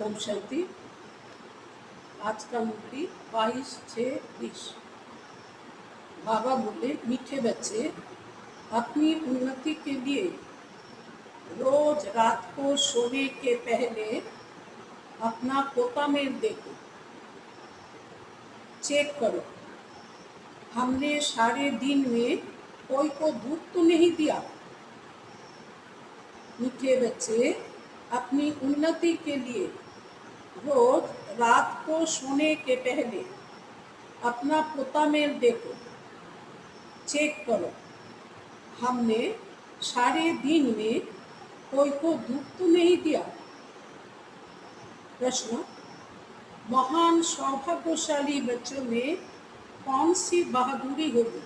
ओम शांति। आज का मुक्ति 22/6/20। बाबा बोले, मीठे बच्चे, अपनी उन्नति के लिए रोज रात को सोने के पहले अपना पोता में देखो, चेक करो, हमने सारे दिन में कोई को धूप तो नहीं दिया। मीठे बच्चे, अपनी उन्नति के लिए रोज रात को सोने के पहले अपना पोता में देखो, चेक करो, हमने सारे दिन में कोई को धूप तो नहीं दिया। प्रश्न, महान सौभाग्यशाली बच्चों में कौन सी बहादुरी होगी?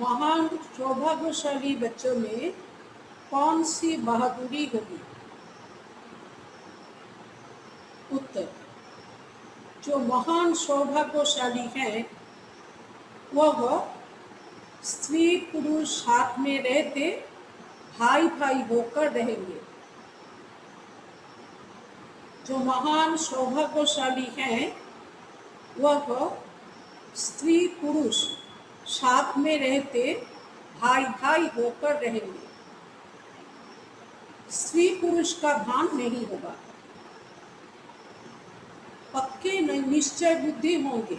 महान सौभाग्यशाली बच्चों में कौन सी बहादुरी होगी? उत्तर, जो महान सौभाग्यशाली हैं वह स्त्री पुरुष साथ में रहते भाई भाई होकर रहेंगे। जो महान सौभाग्यशाली हैं वह स्त्री पुरुष साथ में रहते भाई भाई होकर रहेंगे। स्त्री पुरुष का भान नहीं होगा, पक्के निश्चय बुद्धि होंगे।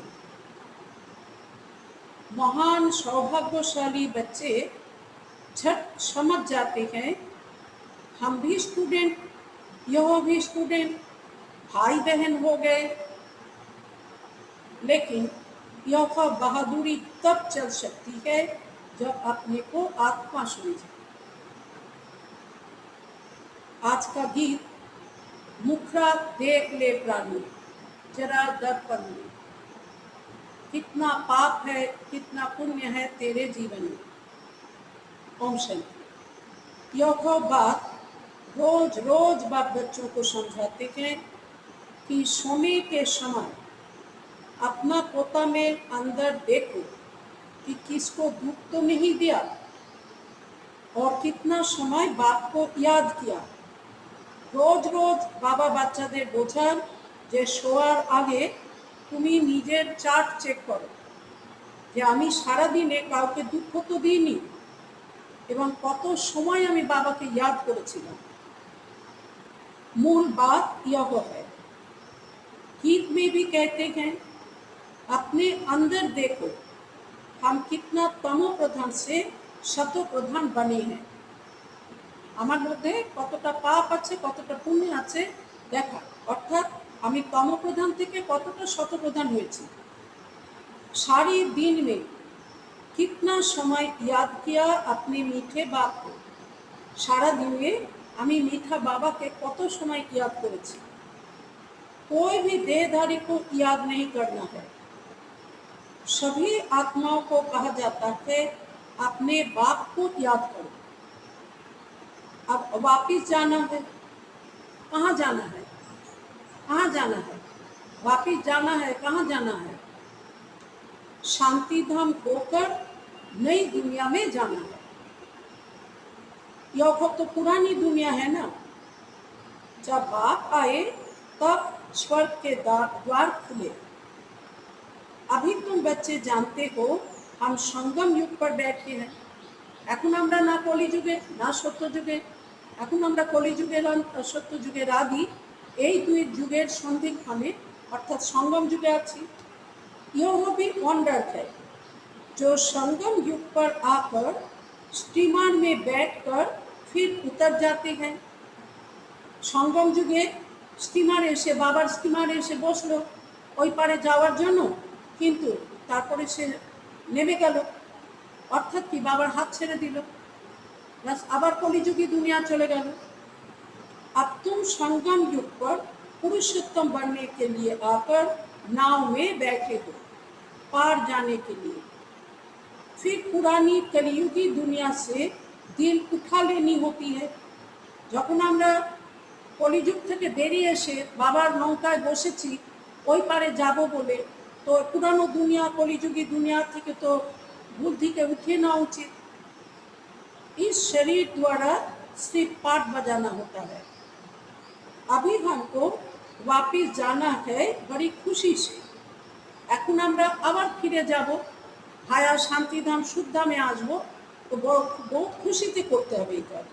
महान सौभाग्यशाली बच्चे झट समझ जाते हैं हम भी स्टूडेंट, यह भी स्टूडेंट, भाई बहन हो गए। लेकिन यह बहादुरी तब चल सकती है जब अपने को आत्मा समझे। आज का गीत मुखरा देख ले प्राणी जरा दर्पण में, कितना पाप है कितना पुण्य है तेरे जीवन में। ओम शांति। यह बात रोज रोज बाप बच्चों को समझाते हैं कि सोने के समय अपना पोता में अंदर देखो कि किसको दुख तो नहीं दिया और कितना समय बाप को याद किया। रोज रोज बाबा बाच्चाদের বোঝান যে শোয়ার আগে তুমি নিজের চার্ট চেক করো যে আমি সারা দিনে কাউকে দুঃখ তো দিইনি এবং কত সময় আমি বাবাকে याद করেছিলাম। मूल बात यह है, गीत में भी कहते हैं अपने अंदर देखो हम कितना तमो प्रधान से शतो प्रधान बने हैं। আমার মধ্যে কতটা পাপ আছে কতটা পুণ্য আছে দেখা, অর্থাৎ আমি তম প্রধান থেকে কতটা শত প্রধান হয়েছি। सारी दिन में कितना समय याद किया अपने मीठे बाप को। सारा दिन में আমি मीठा बाबा के কত समय याद করেছি। कोई भी देहधारी को याद नहीं करना है। सभी आत्माओं को कहा जाता है अपने बाप को याद करो। अब वापिस जाना है, कहाँ जाना है, कहाँ जाना है, वापिस जाना है, कहाँ जाना है, शांति धाम होकर नई दुनिया में जाना है। यह तो पुरानी दुनिया है ना। जब बाप आए तब स्वर्ग के द्वार खुले। अभी तुम बच्चे जानते हो हम संगम युग पर बैठे हैं। এখন আমরা না কলি যুগে না সত্য যুগে, এখন আমরা কলি যুগের সত্য যুগের আদি এই দুই যুগের সন্ধিক্ষণে অর্থাৎ संगम युगे আছি। यह भी वंडर है जो संगम युग पर आकर स्टीमर में बैठकर फिर उतर जाते हैं। संगम युगे स्टीमर एसे बाबार स्टीमर एसे बसलो ওই পারে যাওয়ার জন্য, কিন্তু তারপরে সে নেমে গেল, অর্থাৎ কি বাবার হাত ছেড়ে দিল, আবার কলিযুগী দুনিয়া চলে গেল। अब तुम संगम युग पर पुरुषोत्तम बनने के लिए आकर नाव में बैठे हो पार जाने के लिए। फिर पुरानी कलियुगी दुनिया से दिल उठा लेनी होती है। যখন আমরা কলিযুগ থেকে বেরিয়ে এসে বাবার নৌকায় বসেছি ওই পারে যাব বলে, তো পুরানো দুনিয়া কলিযুগী दुनिया থেকে তো बुद्धि के उठे ना उचित। इस शरीर द्वारा सिर्फ पाठ बजाना होता है। अभी हमको वापिस जाना है बड़ी खुशी से। এখন আমরা আবার ফিরে যাব, ভায়া শান্তিধাম শুদ্ধামে আসবো, তো बहुत খুশিতে করতে হবে এই কাজ।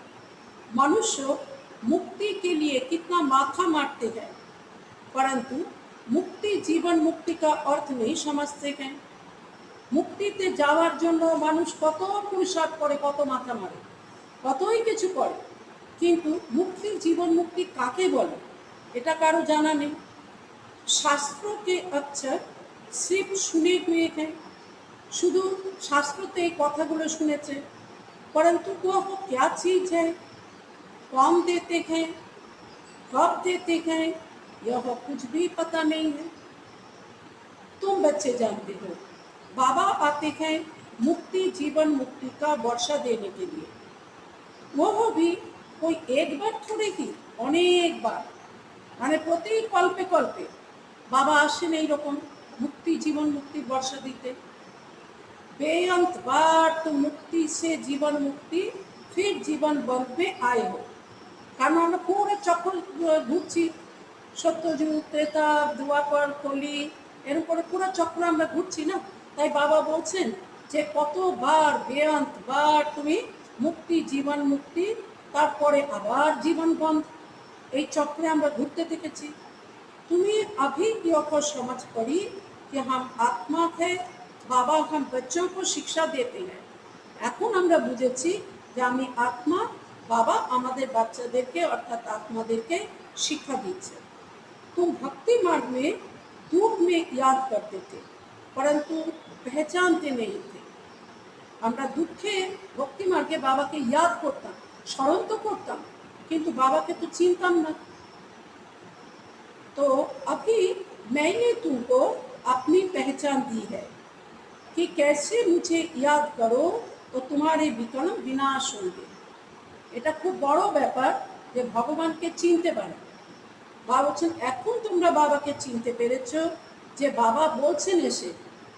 मनुष्य मुक्ति के लिए कितना माथा मारते हैं, परंतु मुक्ति जीवन मुक्ति का अर्थ नहीं समझते हैं। মুক্তিতে যাওয়ার জন্য মানুষ কত পুরুষার্থ করে, কত মাথা মারে, কতই কিছু করে, কিন্তু মুক্তি জীবন মুক্তি কাকে বলে এটা কারো জানা নেই। शास्त्रों के अक्षर सिर्फ सुने हुए हैं, শুধু শাস্ত্রতে এই কথাগুলো শুনেছে, परंतु वह क्या चीज है, कौन देते हैं, कब देते हैं, यह कुछ भी पता नहीं है। तुम बच्चे जानते हो बाबा आते हैं मुक्ति जीवन मुक्ति का वर्षा देने के लिए। वह भी कोई एक बार थोड़े ही, अनेक बार, माने प्रति कल्पे कल्पे बाबा आसेन এই রকম मुक्ति जीवन मुक्ति वर्षा दीते। बेअंत बार तो मुक्ति से जीवन मुक्ति फिर जीवन बंध में आए हो। কারণ আমরা পুরো চক্র ঘুরছি, সত্যযুগ, ত্রেতা, দুয়াপর, কলি, এর উপরে পুরো চক্র আমরা ঘুরছি না। তাই বাবা বলছেন যে কতবার বেআন্ত বার তুমি মুক্তি, জীবন মুক্তি, তারপরে আবার জীবন বন্ধ, এই চক্রে আমরা ঘুরতে থেকেছি। तुम्हें अभी क्यों को समझ पड़ी कि हम आत्मा है, बाबा हम बच्चों को शिक्षा देते हैं। এখন আমরা বুঝেছি যে আমি আত্মা, বাবা আমাদের বাচ্চাদেরকে অর্থাৎ আত্মাদেরকে শিক্ষা দিচ্ছে। तुम भक्ति मार्ग में दुख में याद करते थे परंतु पहचानते नहीं थे। আমরা দুঃখে ভক্তি মার্গে বাবাকে ইয়াদ করতাম, স্মরণ তো করতাম, কিন্তু বাবাকে তো চিনতাম না। तो अभी मैंने तुमको अपनी पहचान दी है कि कैसे मुझे याद करो तो तुम्हारे विकर्म विनाश होंगे। এটা খুব বড় ব্যাপার যে ভগবানকে চিনতে পারে। বাবা বলছেন এখন তোমরা বাবাকে চিনতে পেরেছ, যে বাবা বলছেন এসে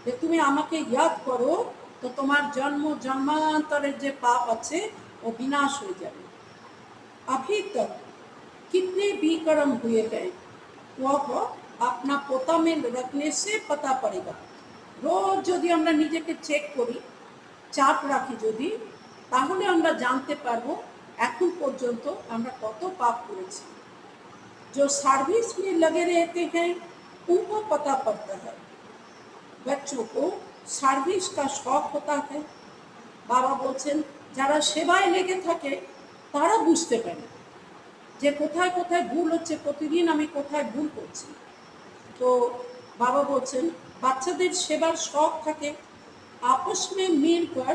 যে তুমি আমাকে ইয়াদ করো তো তোমার জন্ম জন্মান্তরের যে পাপ আছে ও বিনাশ হয়ে যাবে। अभी तक कितने विकर्म हुए गए वह अपना पोता में रखने से पता पड़ेगा। रोज যদি আমরা নিজেকে চেক করি, চাপ রাখি যদি, তাহলে আমরা জানতে পারবো এখন পর্যন্ত আমরা কত পাপ করেছি। जो सर्विस में लगे रहते हैं उनको पता पड़ता है। बच्चों को सर्विस का शौक होता है। বাবা বলছেন যারা সেবায় লেগে থাকে তারা বুঝতে পারে যে কোথায় কোথায় ভুল হচ্ছে, প্রতিদিন আমি কোথায় ভুল করছি। তো বাবা বলছেন বাচ্চাদের সেবার শখ থাকে, आपस में मिलकर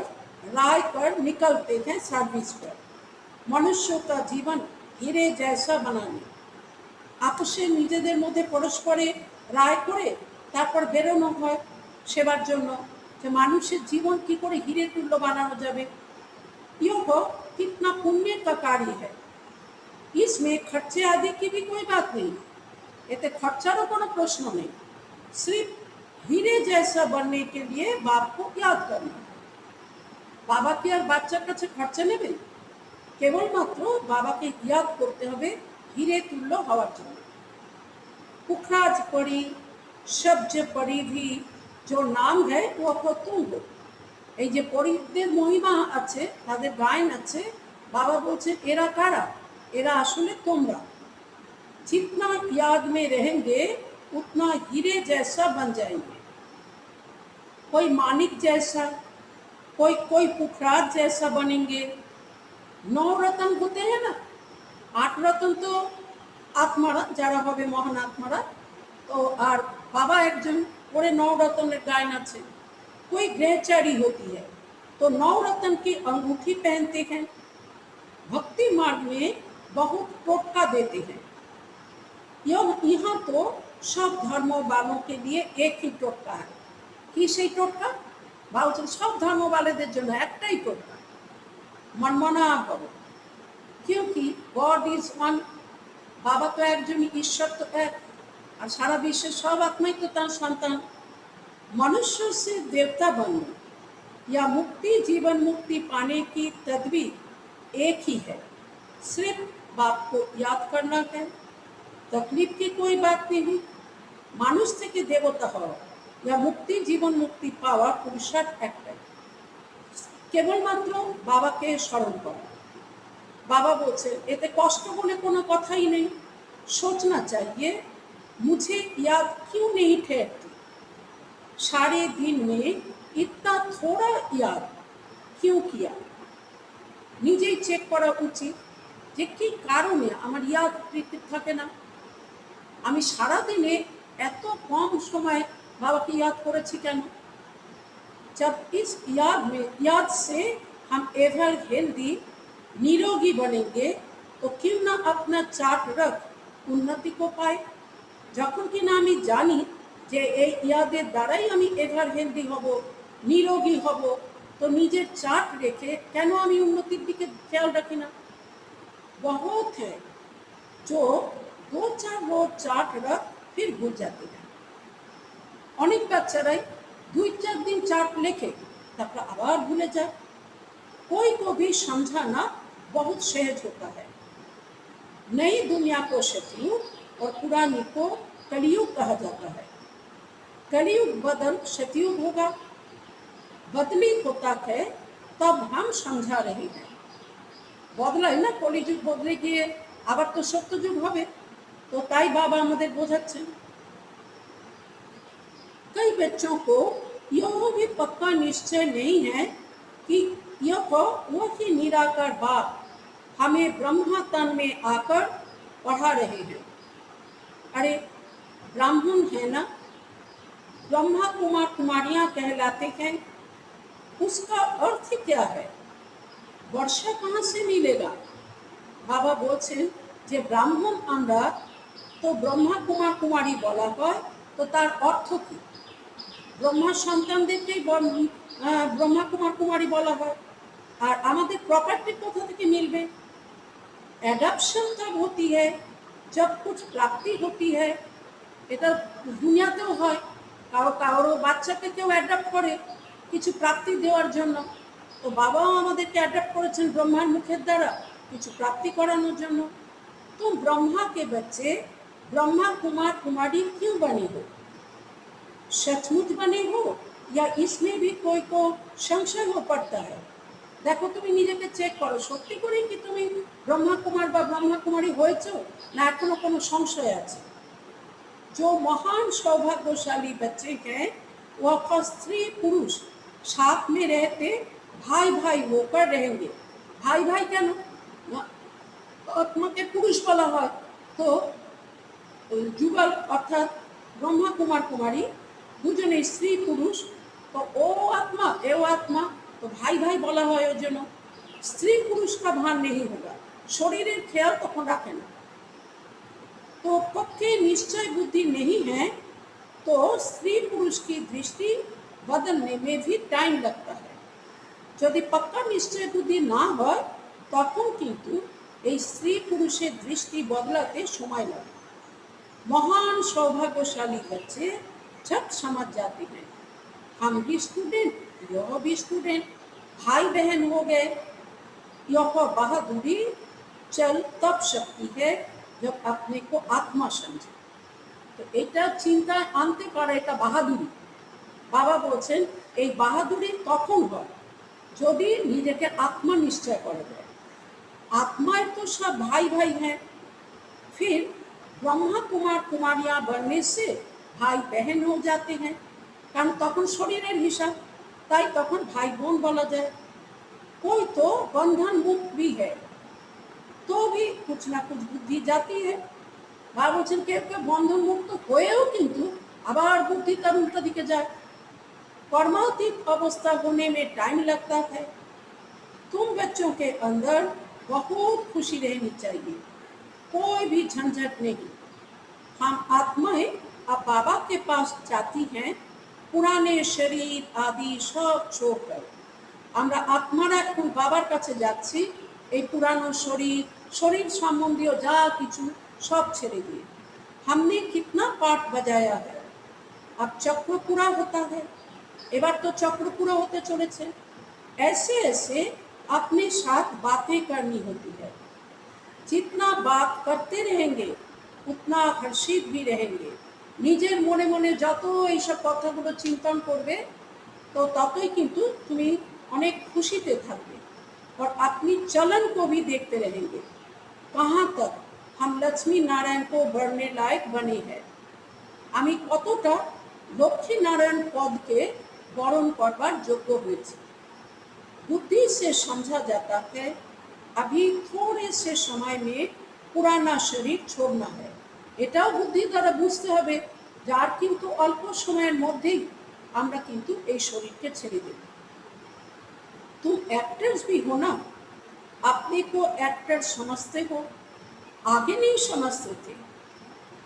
राय कर निकलते हैं सर्विस पर। मनुष्य का जीवन हीरे जैसा बनाने, आपসে নিজেদের মধ্যে পরস্পরে রায় করে তারপর বেরোনো হয় সেবার জন্য, যে মানুষের জীবন কি করে হিরে তুল্য বানানো যাবে। यह कितना पुण्य का कार्य है, इसमें खर्चे आदि की भी कोई बात नहीं, এতে খরচারও কোনো প্রশ্ন নেই। सिर्फ हीरे जैसा बनने के लिए बाप को याद करना। বাবা কি আর বাচ্চার কাছে খরচা নেবেন? কেবলমাত্র বাবাকে ইয়াদ করতে হবে হিরে তুল্য হওয়ার জন্য। पुखराज परी शब्द परी भी जो नाम है वो तुम हो। এই যে পরিদের মহিমা আছে, তাদের গায়ন আছে, বাবা বলছে এরা কারা? এরা আসলে তোমরা। जितना याद में रहेंगे उतना हीरे जैसा बन जाएंगे। कोई मानिक जैसा, कोई पुखराज जैसा बनेंगे। 9 रत्न होते हैं ना, 8 रत्न तो आत्मारा যারা হবে মহান আত্মারা, তো আর বাবা একজন পরে 9 रत्न गायन আছে। कोई ग्रहचारी होती है तो 9 रत्न की अंगूठी पहनते हैं। भक्ति मार्ग में बहुत टोटका देते हैं। यहाँ तो सब धर्मों वालों के लिए एक ही टोटका है। कि সেই টোটকা? ভাবছেন সব ধর্মওয়ালাদের জন্য একটাই টোটকা, মনমনা ভব। क्योंकि गॉड इज वन। বাবা তো একজন, ঈশ্বর তো এক, আর সারা বিশ্বের সব আত্মাই তো তার সন্তান। मनुष्य से देवता बनना या मुक्ति जीवन मुक्ति पाने की तदबीर एक ही है। सिर्फ बाप को याद करना है, तकलीफ की कोई बात नहीं। मानुष থেকে দেবতা হওয়া या मुक्ति जीवन मुक्ति पावा पुरुषार्थ একটাই, কেবলমাত্র বাবাকে স্মরণ করা। বাবা বলছেন এতে কষ্ট বলে কোনো কথাই নেই। सोचना चाहिए मुझे याद क्यों नहीं ठहरती, सारे दिन में इतना थोड़ा याद क्यों किया। নিজেই চেক করা উচিত যে কি কারণে আমার ইয়াদ থাকে না। আমি সারাদিনে এত কম সময় বাবাকে ইয়াদ করেছি কেন। जब इस याद से हम एवर हेल्दी निरोगी बनेंगे तो क्यों ना अपना चार्ट रख उन्नति को पाए। যখন কিনা আমি জানি যে এই ইয়াদের দ্বারাই আমি এভার হেলদি হব, নিরোগী হব, তো নিজের চার্ট রেখে কেন আমি উন্নতির দিকে খেয়াল রাখি না। बहुत है जो 2-4 रोज चार्ट रख फिर भूल जाते हैं। অনেক বাচ্চারাই 2-4 दिन चार्ट लेखे তারপর আবার ভুলে যায়। कोई को भी समझाना बहुत सहज होता है। नई दुनिया को सीखूं और पुरानी को कलयुग कहा जाता है। कलयुग बदल सतयुग होगा, बदली होता है तब हम समझा रहे हैं। বদলায় না, কলিযুগ বদলে গিয়ে আবার তো সত্যযুগ হবে, তো তাই বাবা আমাদের বোঝাচ্ছেন। कई बच्चों को यह भी पक्का निश्चय नहीं है कि यह वही निराकार बाप हमें ब्रह्मा तन में आकर पढ़ा रहे हैं। अरे ब्राह्मण है ना, ब्रह्मा कुमार कुमारियां कहलाते हैं, उसका अर्थ क्या है? वर्षा कहाँ से मिलेगा? बाबा बोलছেন যে ব্রাহ্মণ আমরা, তো ব্রহ্মা কুমার কুমারী বলা হয়, তো তার অর্থ কি? ব্রহ্মার সন্তানদেরকেই ব্রহ্মা কুমার কুমারী বলা হয়, আর আমাদের प्रॉपर्टी কোথা থেকে মিলবে? एडॉप्शन तब होती है जब कुछ प्राप्ति होती है। এটা দুনিয়াতেও হয়, কারো বাচ্চাকে কেউ অ্যাডাপ্ট করে কিছু প্রাপ্তি দেওয়ার জন্য, তো বাবাও আমাদেরকে অ্যাডাপ্ট করেছেন ব্রহ্মার মুখের দ্বারা কিছু প্রাপ্তি করানোর জন্য। तो ब्रह्मा के बच्चे ब्रह्मा कुमार कुमारी क्यों बने हो? सचमुच बने हो या इसमें भी कोई को संशय हो पड़ता है? देखो তুমি নিজেকে চেক করো, সত্যি করেই কি তুমি ব্রহ্মা কুমার বা ব্রহ্মা কুমারী হয়েছো, না এখনো কোনো সংশয় আছে? जो महान सौभाग्यशाली बच्चे हैं वह स्त्री पुरुष साथ में रहते भाई भाई होकर रहेंगे। भाई भाई क्या ना, आत्माके पुरुष বলা হয়, তো যুগল অর্থাৎ ব্রহ্মা কুমার কুমারী দুজনে স্ত্রী পুরুষ, তো ও আত্মা এও আত্মা, তো ভাই ভাই বলা হয় ওর জন্য। স্ত্রী পুরুষ का भान नहीं होगा, শরীরের খেয়াল তখন রাখে না। तो पक्के निश्चय बुद्धि नहीं है तो स्त्री पुरुष की दृष्टि बदलने में भी टाइम लगता है। यदि पक्का निश्चय बुद्धि ना हो तखन किन्तु এই স্ত্রী পুরুষের দৃষ্টি বদলাতে সময় লাগে। महान सौभाग्यशाली बच्चे झट समझ जाते हैं, हम भी स्टूडेंट, यह भी स्टूडेंट, भाई बहन हो गए। यह बहादुरी चल तब शक्ति है जब अपने को आत्मा समझे। तो এটা চিন্তায় আনতে পারে, এটা বাহাদুরি। বাবা বলছেন এই বাহাদুরি তখন হয় যদি নিজেকে আত্মা নিশ্চয় করে দেয়। आत्माएं तो सब भाई भाई हैं, फिर ब्रह्मा कुमार कुमारियां बनने से भाई बहन हो जाते हैं, कारण तखन शरीरेर हिसाब, ताई तखन भाई बोन बोला जाए। कोई तो बंधन मुक्त भी है, तो भी कुछ ना कुछ बुद्धि जाती है। बाबा बोलছেন কেউ কেউ बंधन मुक्त হয়েও কিন্তু আবার बुद्धि তার उल्टा दिखे जाए। कर्मातीत अवस्था होने में टाइम लगता है। तुम बच्चों के अंदर बहुत खुशी रहनी चाहिए, कोई भी झंझट नहीं। हम आत्माएं अब बाबा के पास जाती हैं पुराने शरीर आदि सब छोड़कर। আমরা আত্মারা এখন বাবার কাছে যাচ্ছি এই পুরানো শরীর, শরীর সম্বন্ধীয় যা কিছু सब ছেড়ে দিয়ে। हमने कितना पाठ बजाया है, अब चक्र पूरा होता है, এবার তো চক্র पूरा होते চলেছে। ऐसे ऐसे अपने साथ बातें करनी होती है। जितना बात करते रहेंगे उतना हर्षित भी रहेंगे। নিজের মনে মনে যত এইসব কথাগুলো চিন্তন করবে তো ততই কিন্তু তুমি অনেক খুশিতে থাকবে। और अपनी चलन को भी देखते रहेंगे, कहाँ तक हम लक्ष्मी नारायण को बढ़ने लायक बने हैं, আমি কতটা লক্ষ্মী নারায়ণ পদকে বরণ করবার যোগ্য হয়েছি। बुद्धि से समझा जाता है अभी थोड़े से समय में पुराना शरीर छोड़ना है। এটাও বুদ্ধি দ্বারা বুঝতে হবে যার কিন্তু অল্প সময়ের মধ্যেই আমরা কিন্তু এই শরীরকে ছেড়ে দেব। तुम एक्टर्स भी हो ना, अपने को एक्टर समझते हो, आगे नहीं समझते थे।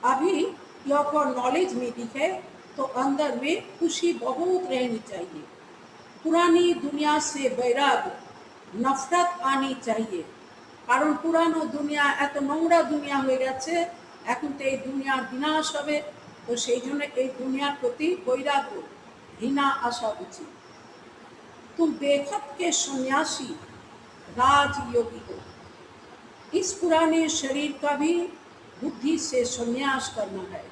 अभी यह नॉलेज मिली है तो अंदर में खुशी बहुत रहनी चाहिए। पुरानी दुनिया से बैराग नफरत आनी चाहिए, कारण पुरानो दुनिया एत নোংরা दुनिया হয়ে গেছে, এখন তো এই দুনিয়ার বিনাশ হবে, তো সেই জন্য এই দুনিয়ার প্রতি বৈরাগ্য ঘৃণা আসা উচিত। तुम बेखत के सन्यासी राजयोगी हो, इस पुराने शरीर का भी বুদ্ধি সে সন্ন্যাস করনা হয়,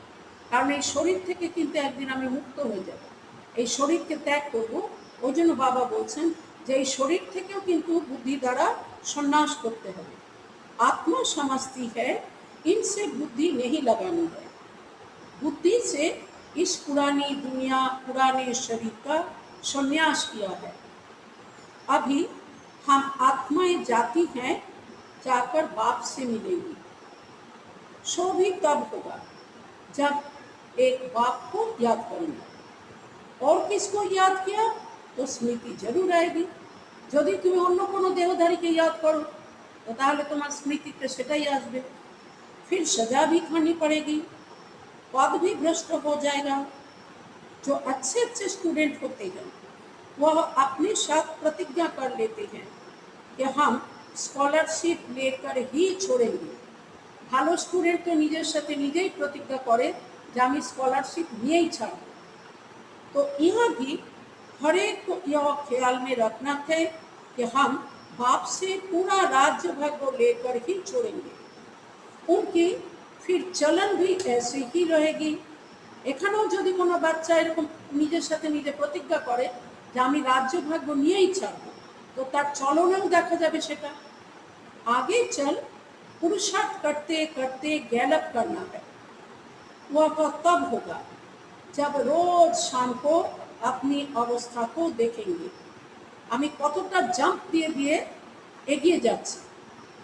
কারণ এই শরীর থেকে কিন্তু একদিন আমি মুক্ত হয়ে যাব, এই শরীরকে ত্যাগ করব। ওই জন্য বাবা বলছেন যে এই শরীর থেকেও কিন্তু বুদ্ধি দ্বারা সন্ন্যাস করতে হবে। आत्मा समझती है इनसे बुद्धि नहीं लगानी है, बुद्धि से इस पुरानी दुनिया पुराने शरीर का संन्यास किया है। अभी हम आत्माएं जाती हैं, जाकर बाप से मिलेंगी। सो भी तब होगा जब एक बाप को याद करेंगे। और किसको याद किया तो स्मृति जरूर आएगी। यदि तुम अन्य कोनो देहधारी के याद करो तो ताहले तुम्हार स्मृतिते सेटाई आसबे। फिर सजा भी खानी पड़ेगी, पद भी भ्रष्ट हो जाएगा। जो अच्छे अच्छे स्टूडेंट होते हैं वह अपने साथ प्रतिज्ञा कर लेते हैं कि हम स्कॉलरशिप लेकर ही छोड़ेंगे। ভালো স্টুডেন্ট তো নিজের সাথে নিজেই প্রতিজ্ঞা করে যে আমি স্কলারশিপ নিয়েই ছাড়ব। तो यहाँ भी हर एक को यह ख्याल में रखना है कि हम बाप से पूरा राज्य भाग लेकर ही छोड़ेंगे। उनकी फिर चलन भी ऐसे ही रहेगी। এখানেও যদি কোনো বাচ্চা এরকম নিজের সাথে নিজে প্রতিজ্ঞা করে যে আমি রাজ্য ভাগ্য নিয়েই ছাড়ব, তো তার চলনেও দেখা যাবে সেটা। आगे चल पुरुषार्थ करते करते गैलप करना है। वह तब होगा जब रोज शाम को अपनी अवस्था को देखेंगे। আমি কতটা জাম্প দিয়ে দিয়ে এগিয়ে যাচ্ছি।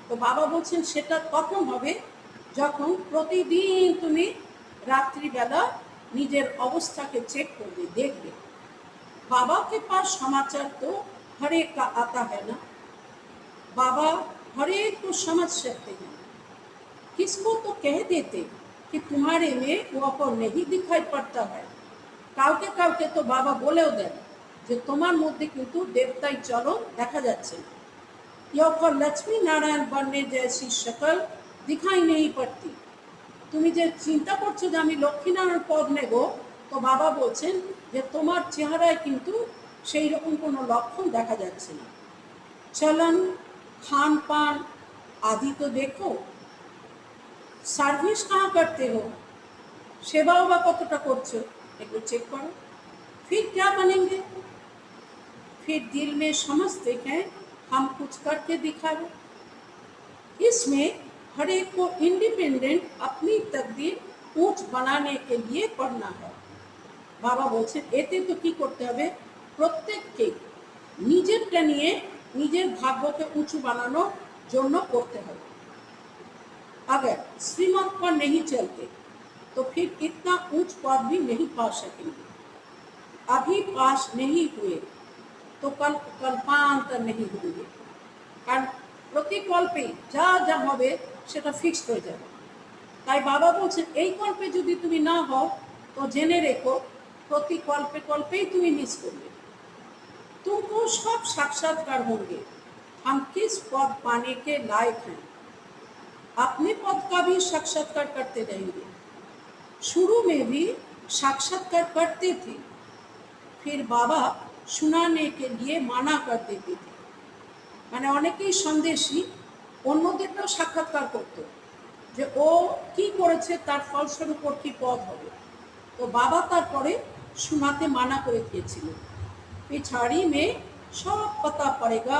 তো বাবা বলছেন সেটা তখন হবে যখন প্রতিদিন তুমি রাত্রিবেলা নিজের অবস্থাকে চেক করবে, দেখবে। बाबा के पास समाचार तो हर एक का आता है ना। बाबा हर एक को समझ सकते हैं। किसको तो कह देते कि तुम्हारे में वो नहीं दिखाई पड़ता है। কাউকে কাউকে তো বাবা বলেও দেন যে তোমার মধ্যে কিন্তু দেবতাই চলন দেখা যাচ্ছে না। यह लक्ष्मी नारायण बनने जैसी शक्ल दिखाई नहीं पड़ती। তুমি যে চিন্তা করছো যে আমি লক্ষ্মীনারায়ণ পদ নেব, তো বাবা বলছেন যে তোমার চেহারায় কিন্তু সেই রকম কোনো লক্ষণ দেখা যাচ্ছে না। চলন खान पान आदि तो देखो। सर्विस कहाँ करते हो, सेवाओं बा कतटा करछो एकटु चेक करो। फिर क्या बनेंगे? फिर दिल में समझते हैं हम कुछ करके दिखावे। इसमें हर एक को इंडिपेंडेंट अपनी तकदीर ऊंच बनाने के लिए पढ़ना है। बाबा बोलছেন এতে তো কি করতে হবে, প্রত্যেককে নিজেরটা নিয়ে নিজের ভাগ্যকে উঁচু বানানোর জন্য করতে হবে। अगर श्रीमत पर नहीं चलते तो फिर इतना ऊंच पद भी नहीं पा सकेंगे। अभी पास नहीं हुए तो कल कल्पांतर नहीं होंगे। कारण प्रति कल्पे जा जा होबे सेटा फिक्सड हो जाए। তাই বাবা বলছেন এই কল্পে যদি তুমি না হও তো জেনে রেখো প্রতি কল্পে কল্পেই তুমি মিস করবে। तुमको सब साक्षात्कार होंगे। हम किस पद पाने के लायक हैं, अपने पद का भी साक्षात्कार करते रहेंगे। शुरू में भी साक्षात्कार करते थे, फिर बाबा सुनाने के लिए माना कर देते थे। মানে অনেকেই সন্দেশী অন্যদেরকেও সাক্ষাৎকার করতো যে ও কি করেছে তার ফলস্বরূপ ওর কি পদ হবে। তো বাবা তারপরে শোনাতে মানা করে দিয়েছিলেন। पिछाड़ी में सब पता पड़ेगा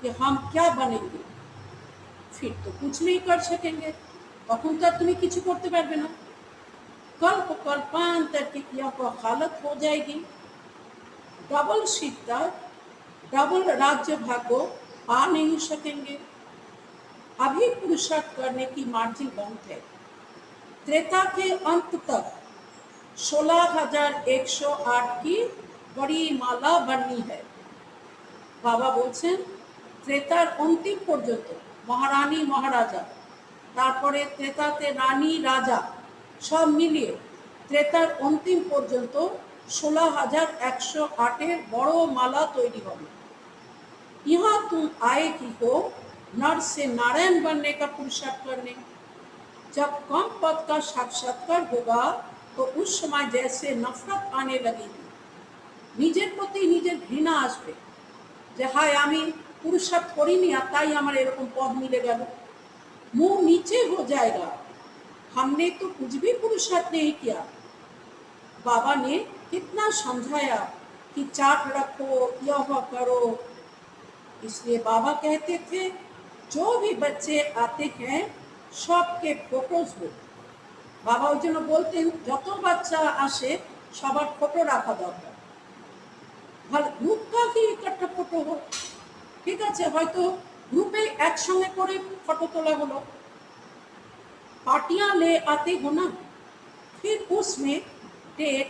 कि हम क्या बनेंगे। फिर तो कुछ नहीं कर सकेंगे, तखन तो तुम्हें किछु करते पारबे ना। कल्प कल्पांतर की यह हालत हो जाएगी। डबल सीता डबल राज्य भाग्य पा नहीं सकेंगे। अभी पुरुषार्थ करने की मार्जिन बहुत है। त्रेता के अंत तक 16,108 की बड़ी माला बननी है। बाबा बोलছেন त्रेतार अंतिम पर्यन्त महारानी महाराजा, तारपरे त्रेताते रानी राजा सब मिलिए त्रेतार अंतिम पर्यन्त 16,108 बड़ो माला तैरी होबे। यहाँ तुम आए की हो नर से नारायण बनने का पुरुषार्थ करने। जब कम पद का साक्षात्कार होगा तो उस समय जैसे नफरत आने लगेगी। নিজের প্রতি নিজের ঘৃণা আসবে যে হায় আমি পুরুষার্থ করিনি আর তাই আমার এরকম পদ মিলে গেল। মুখ নিচে हो जाएगा, हमने तो कुछ भी पुरुषार्थ नहीं किया। बाबा ने कितना समझाया कि चाट रखो, यह करो। इसलिए बाबा कहते थे जो भी बच्चे आते हैं सबके फोटोज हो। बाबा ওই জন্য বলতেন যত বাচ্চা আসে সবার ফটো রাখা দরকার। ভালো গ্রুপ का ही इकट्ठा फोटो हो। ঠিক আছে, হয়তো গ্রুপে একসঙ্গে করে ফটো তোলা হলো। पार्टियां ले आते हो ना, फिर उसमें टेप,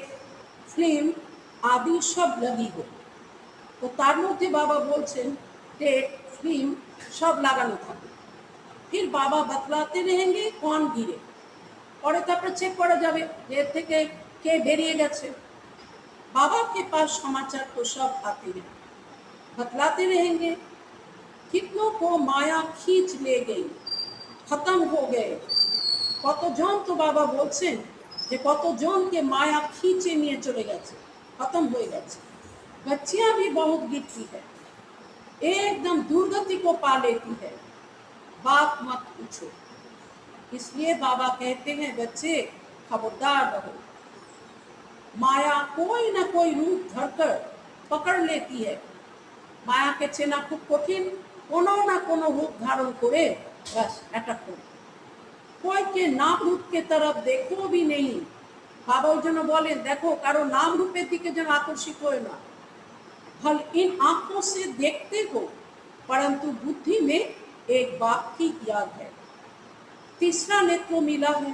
फिल्म आदि सब लगी हो। तो तार मध्य बाबा बोलছেন टेप, फिल्म सब লাগানো থাকে। फिर बाबा बतलाते रहेंगे कौन गिरे, और তারপর চেক করা যাবে এর থেকে কে বেরিয়ে গেছে। बाबा के पास समाचार तो सब आते हैं, बतलाते रहेंगे कितनों को माया खींच ले गई, खत्म हो गए। কতজন তো বাবা বলছেন যে কতজনকে মায়া खींचे নিয়ে চলে গেছে, खत्म হয়ে গেছে। बच्चियां भी बहुत गिरती है, एकदम दुर्गति को पा लेती है, बात मत पूछो। इसलिए बाबा कहते हैं बच्चे खबरदार रहो। माया कोई ना कोई रूप धरकर पकड़ लेती है। माया के চেনা খুব কঠিন, কোনো না কোনো রূপ ধারণ করে बस अटैक করে। कोई के नाम रूप के तरफ देखो भी नहीं। बाबा ওই জন্য বলেন দেখো কারো নাম রূপের দিকে যেন আকর্ষিত হয় না। फल इन आंखों से देखते हो परंतु बुद्धि में एक बाप की याद है। तीसरा नेत्र मिला है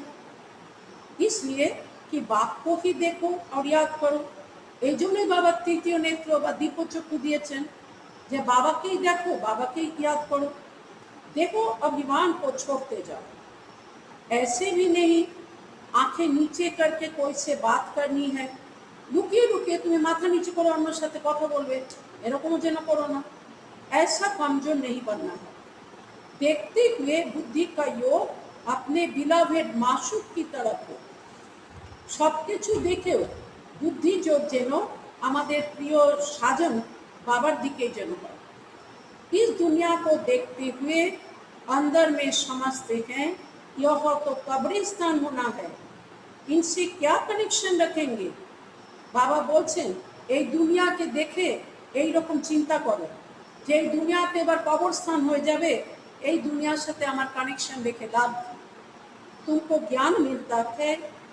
इसलिए कि बाप को ही देखो और याद करो। এই জন্যই বাবা তৃতীয় নেত্র বা দীপচক্ষু দিয়েছেন যে বাবাকেই দেখো, বাবাকেই याद करो। देखो अभिमान को छोड़ते जाओ। ऐसे भी नहीं आंखें नीचे करके कोई से बात करनी है, लुकिए लुकिए तुम्हें माथा नीचे করে অন্যর সাথে কথা বলবে, এরকমও যেন করো না। ऐसा कमजोर नहीं बनना है। देखते हुए बुद्धि का योग अपने बिलावेड मासूक की तरफ हो। सबकिছু দেখেও बुद्धि যোগ যেন আমাদের প্রিয় সাজন বাবার দিকে যেন হয়। इस दुनिया को देखते हुए अंदर में समझते हैं यह तो कब्रिस्तान होना है, इनसे क्या कनेक्शन रखेंगे। बाबा বলছেন এই দুনিয়াকে দেখে এই রকম চিন্তা করো যে এই দুনিয়াতে এবার কবরস্থান হয়ে যাবে, এই দুনিয়ার সাথে আমার কানেকশন রেখে লাভ কি। तुमको ज्ञान मिलता है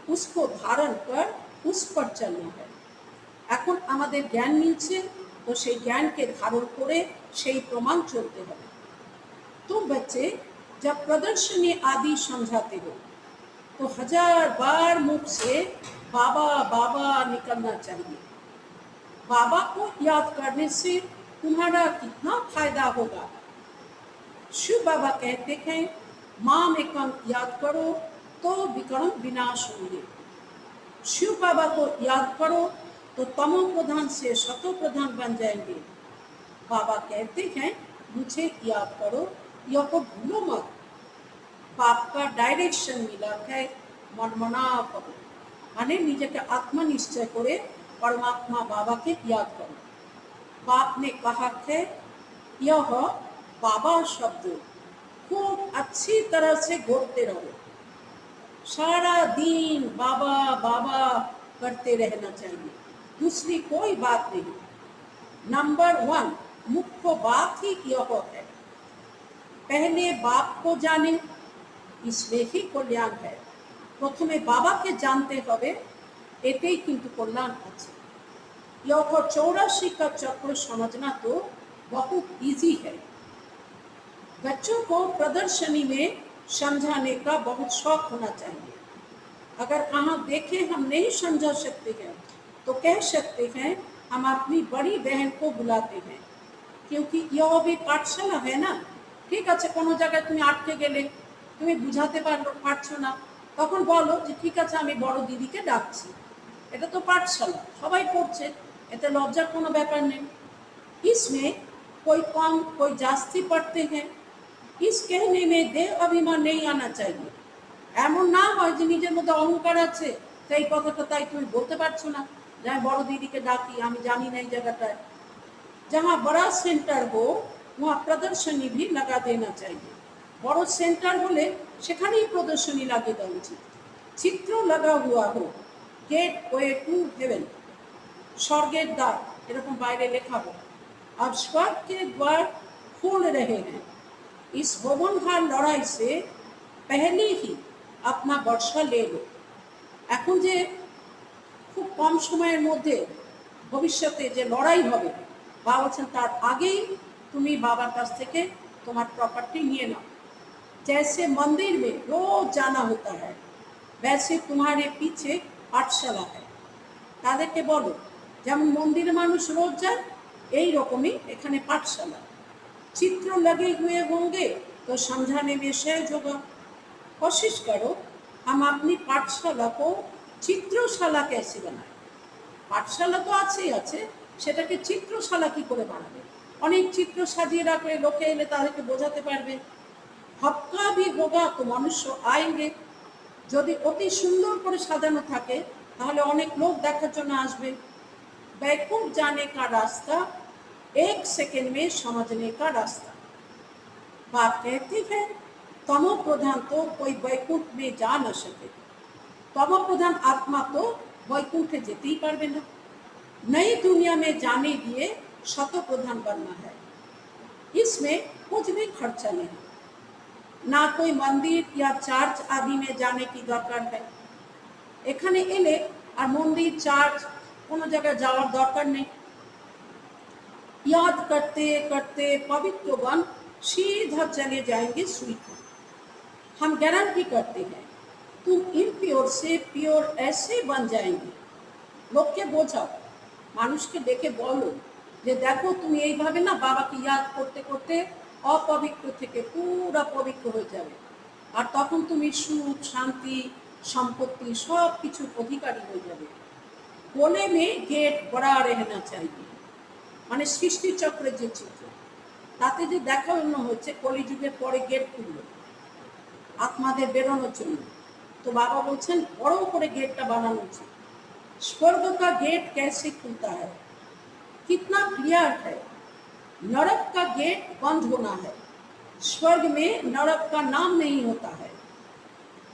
उसको धारण कर उस पर चलना है। এখন আমাদের জ্ঞান মিলছে तो সেই জ্ঞানকে ধারণ করে সেই প্রমাণ চলতে হবে। तुम बच्चे जब प्रदर्शनी आदि समझाते हो तो 1000 बार मुख से बाबा बाबा निकलना चाहिए। बाबा को याद करने से तुम्हारा कितना फायदा होगा। शिव बाबा कहते हैं माम एकम याद करो तो विक्रम विनाश होंगे। शिव बाबा को याद करो तो तमो प्रधान से शतो प्रधान बन जाएंगे। बाबा कहते हैं मुझे याद करो, यह को भूलो मत। बाप का डायरेक्शन मिला है मनमना करो, माने নিজেকে आत्मनिश्चय করে परमात्मा बाबा के याद करो। बाप ने कहा है यह बाबा शब्द खूब अच्छी तरह से घोटते रहो। सारा दिन बाबा बाबा करते रहना चाहिए, दूसरी कोई बात नहीं। नंबर 1 मुख्य बात ही यह है, पहले बाप को जाने, इसमें ही कल्याण है। प्रथमे बाबा के जानते হবে, এতেই কিন্তু কল্যাণ আছে। यह 84 का चक्र समझना तो बहुत इजी है। बच्चों को प्रदर्शनी में समझाने का बहुत शौक होना चाहिए। अगर कहाँ देखे हम नहीं समझा सकते हैं तो कह सकते हैं हम अपनी बड़ी बहन को बुलाते हैं, क्योंकि यह भी पाठशाला है ना। ঠিক আছে, কোনো জায়গায় তুমি আটকে গেলে, তুমি বুঝাতে পারছো না, তখন বলো যে ঠিক আছে আমি বড় দিদিকে ডাকছি। এটা তো পাঠশালা, সবাই পড়ছে, এতে লজ্জার কোনো ব্যাপার নেই। इसमें कोई कम कोई जास्ती पढ़ते हैं, इस कहने में देह अभिमान नहीं आना चाहिए। এমন না হয় যে নিজের মধ্যে অহংকার আছে তাই কথাটা তাই তুমি বলতে পারছো না যে আমি বড় দিদিকে ডাকি, আমি জানি না এই জায়গাটায়। जहाँ बड़ा सेंटर हो वहाँ प्रदर्शनी भी लगा देना चाहिए। बड़ो सेंटर होले সেখানেই প্রদর্শনী লাগিয়ে দেওয়া উচিত। চিত্র লাগা হুয়া हो गेट वे टू हेवन, स्वर्गेर द्वार एरकम बाहरे लेखा हो। अब स्वर्ग के द्वार खोल रहे हैं। इस होमनहार लड़ाई से पहले ही अपना बर्षा ले लो। এখন যে খুব কম সময়ের মধ্যে ভবিষ্যতে যে লড়াই হবে, বাবা বলছেন তার আগেই তুমি বাবার কাছ থেকে তোমার प्रॉपर्टी নিয়ে নাও। जैसे मंदिर में रोज जाना होता है, वैसे तुम्हारे पीछे पाठशाला है। তাদেরকে বলো যেমন মন্দিরে মানুষ রোজ যায়, এই রকমই এখানে পাঠশালা। चित्र लगे हुए होंगे तो समझाने में सहज होगा। कोशिश करो हम अपनी पाठशाला को चित्रशाला कैसे बनाए। पाठशाला तो आছেই আছে, সেটাকে চিত্রশালা কি করে বানাবে। অনেক চিত্র সাজিয়ে রাখলে লোকে এলে তাদেরকে বোঝাতে পারবে। हक्का भी होगा तो मनुष्य आएंगे। যদি অতি সুন্দর করে সাজানো থাকে তাহলে অনেক লোক দেখার জন্য আসবে। बैकुंठ जाने का रास्ता 1 सेकंड में समझने का रास्ता। बात कहती है तमो प्रधान तो कोई बैकुंठ में जा न सके। तमो प्रधान आत्मा तो बैकुंठे যেতেই পারবে না। नई दुनिया में जाने लिए शतो प्रधान बनना है। इसमें कुछ भी खर्चा नहीं, ना कोई मंदिर या चार्च आदि में जाने की दरकार है। এখানে এলে আর মন্দির চার্চ কোনো জায়গায় যাওয়ার দরকার নেই। याद करते करते पवित्र बन सीधा चले जाएंगे स्वीकृत। हम गारंटी करते हैं तुम इम्प्योर से प्योर ऐसे बन जाएंगे। লোককে বোঝাও, মানুষকে ডেকে বলো যে দেখো তুমি এইভাবে না বাবাকে ইয়াদ করতে করতে অপবিত্র থেকে পুরা পবিত্র হয়ে যাবে, আর তখন তুমি সুখ শান্তি সম্পত্তি সব কিছুর অধিকারী হয়ে যাবে। কোলে মে গেট বড়া রেহনা চাইবে, মানে সৃষ্টি চক্রের যে চিত্র তাতে যে দেখানো হচ্ছে কলিযুগের পরে গেট খুললো আত্মাদের বেরোনোর জন্য। তো বাবা বলছেন বড় করে গেটটা বানানো উচিত। स्वर्ग का गेट कैसे खुलता है, कितना क्लियर है। नरक का गेट बंद होना है। स्वर्ग में नरक का नाम नहीं होता है।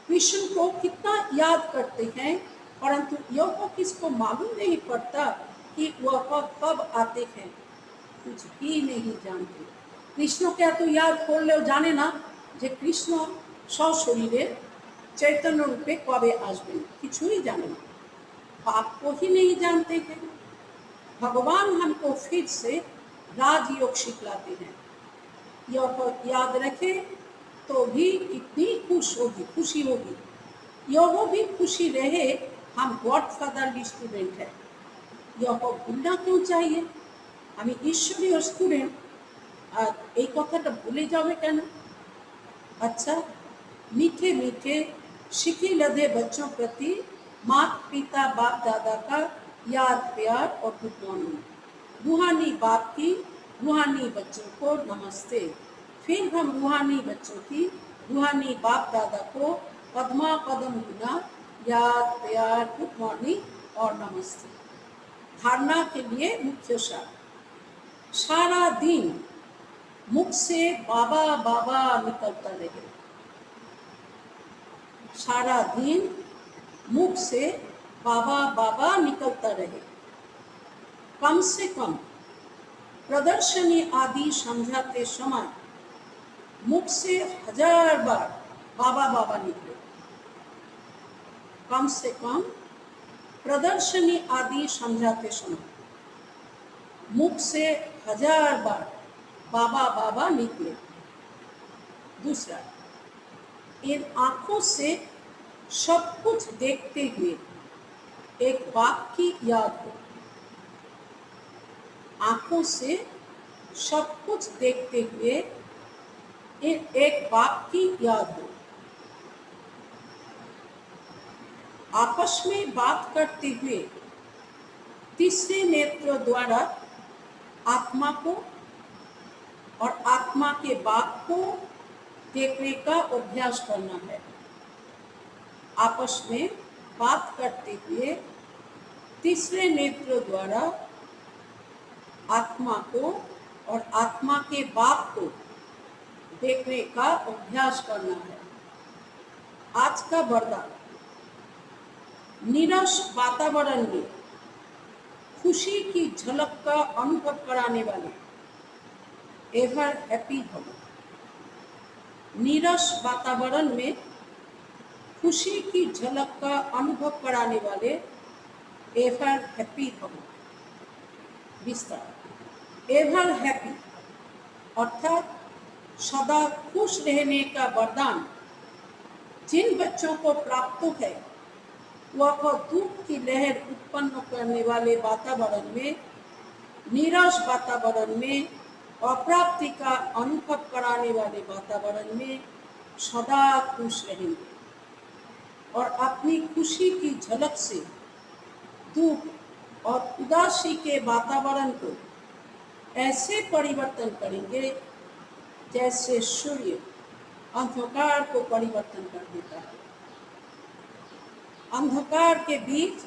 कृष्ण को कितना याद करते हैं, परंतु यह किसको मालूम नहीं पड़ता कि वह कब आते हैं, कुछ भी नहीं जानते। कृष्ण क्या तो याद कर ले जाने ना जे कृष्ण सशरीरे चैतन्य रूपे कबे आसबेन, किछुई जाने ना। बाप को ही नहीं जानते हैं। भगवान हमको फिर से राजयोग सिखलाते हैं। यह याद रखे तो भी कितनी खुशी होगी। यह भी खुशी रहे हम गॉडफादरली स्टूडेंट है। यह भूलना क्यों चाहिए, हमें ईश्वरीय स्टूडेंट আর এই কথাটা ভুলে যাবে কেন। अच्छा, मीठे मीठे शिखी लदे बच्चों प्रति माता पिता बाप दादा का याद प्यार और गुड मॉर्निंग। रूहानी बाप की रूहानी बच्चों को नमस्ते। फिर हम रूहानी बच्चों की रूहानी बाप दादा को पद्मा पदम गुना याद प्यार गुड मॉर्निंग और नमस्ते। धारणा के लिए मुख्य सार। सारा दिन मुख से बाबा बाबा निकलता रहे। सारा दिन मुख से बाबा बाबा निकलता रहे। कम से कम प्रदर्शनी आदि समझाते समय मुख से 1000 बार बाबा बाबा निकले। कम से कम प्रदर्शनी आदि समझाते समय मुख से 1000 बार बाबा बाबा निकले। दूसरा, इन आंखों से सब कुछ देखते हुए एक बाप की याद हो। आंखों से सब कुछ देखते हुए एक बाप की याद हो। आपस में बात करते हुए तीसरे नेत्र द्वारा आत्मा को और आत्मा के बाप को देखने का अभ्यास करना है। आपस में बात करते हुए तीसरे नेत्र द्वारा आत्मा को और आत्मा के बाप को देखने का अभ्यास करना है। आज का वरदान, नीरस वातावरण में खुशी की झलक का अनुभव कराने वाले एवर हैप्पी भवो। नीरस वातावरण में खुशी की झलक का अनुभव कराने वाले एवर हैप्पी भवो। विस्तार, एवर हैप्पी अर्थात सदा खुश रहने का वरदान जिन बच्चों को प्राप्त है वह दुख की लहर उत्पन्न करने वाले वातावरण में, नीरस वातावरण में, अप्राप्ति का अनुभव कराने वाले वातावरण में सदा खुश रहेंगे और अपनी खुशी की झलक से दुख और उदासी के वातावरण को ऐसे परिवर्तन करेंगे जैसे सूर्य अंधकार को परिवर्तन कर देता है। अंधकार के बीच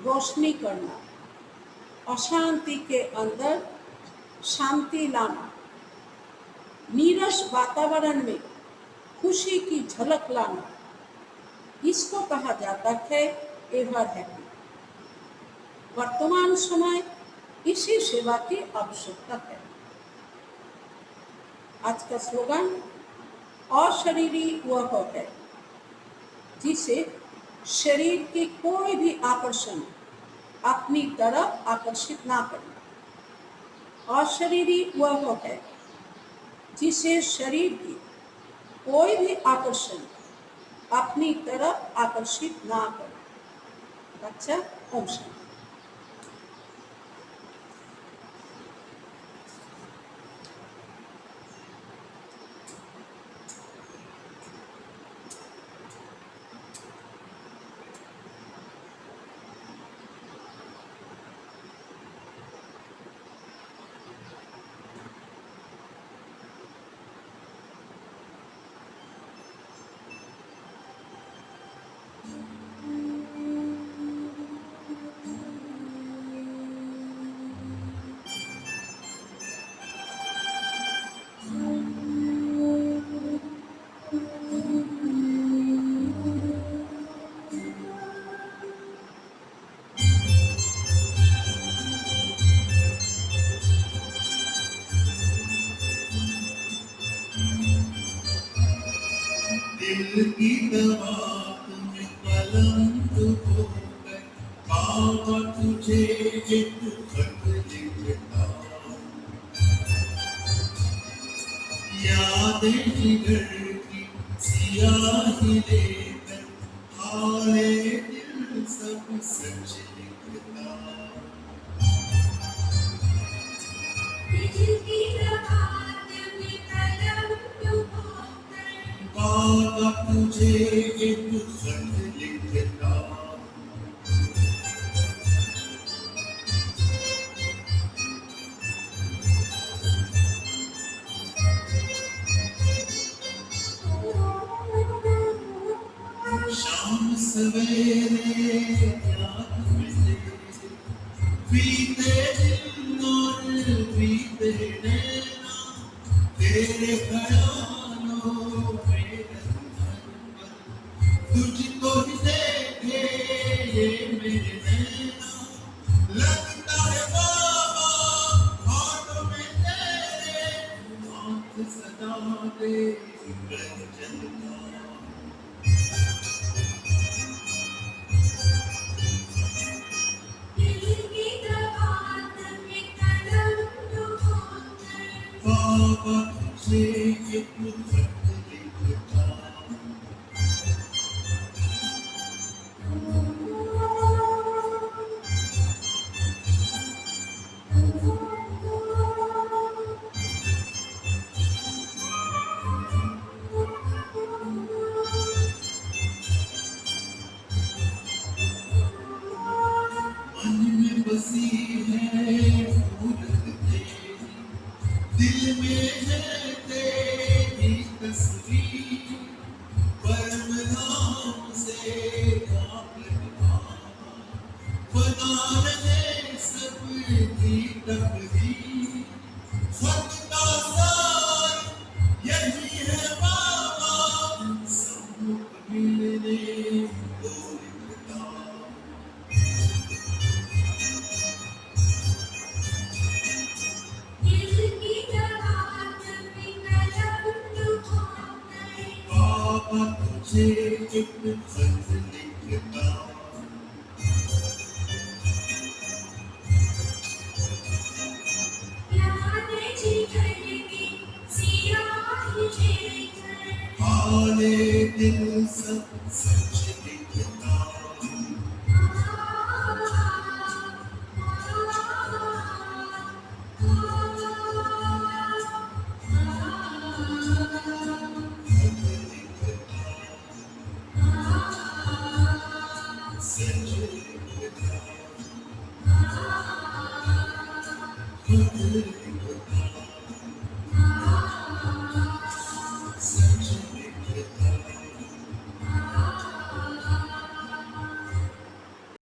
रोशनी करना, अशांति के अंदर शांति लाना, नीरस वातावरण में खुशी की झलक लाना, इसको कहा जाता है एवर हैप्पी। वर्तमान समय इसी सेवा की आवश्यकता है। आज का स्लोगन, अशरीरी वह है जिसे शरीर की कोई भी आकर्षण अपनी तरफ आकर्षित ना करे। अशरीरी वह है जिसे शरीर की कोई भी आकर्षण अपनी तरफ आकर्षित ना करे। अच्छा, ओम शांति। दिल की दवा तुम्हें कलम होकर बाबा तुझे एक खत लिखता, यादें जिगर की सियाही लेकर हाले दिल सब सच लिखता। दिल की दवा तुम्हें कलम बाबा तुझे एक खत लिखता, शाम सवेरे याद मिले बीते दिन और बीते नैना तेरे ख्यालों में तुझको ही देखे ये मेरे नैना, लगता है बाबा हाथों में तेरे हाथ सदा दे रंजन का। बाबा तुझे एक खत लिखता, मन में बसी है सूरत तेरी, दिल में है तेरी तस्वीर, परम धाम से बना रहे सबकी तकदीर। सबका सार यही है बाबा, सब मिल एक खत लिखता हाले दिल सब सच लिखता सच लिखता खत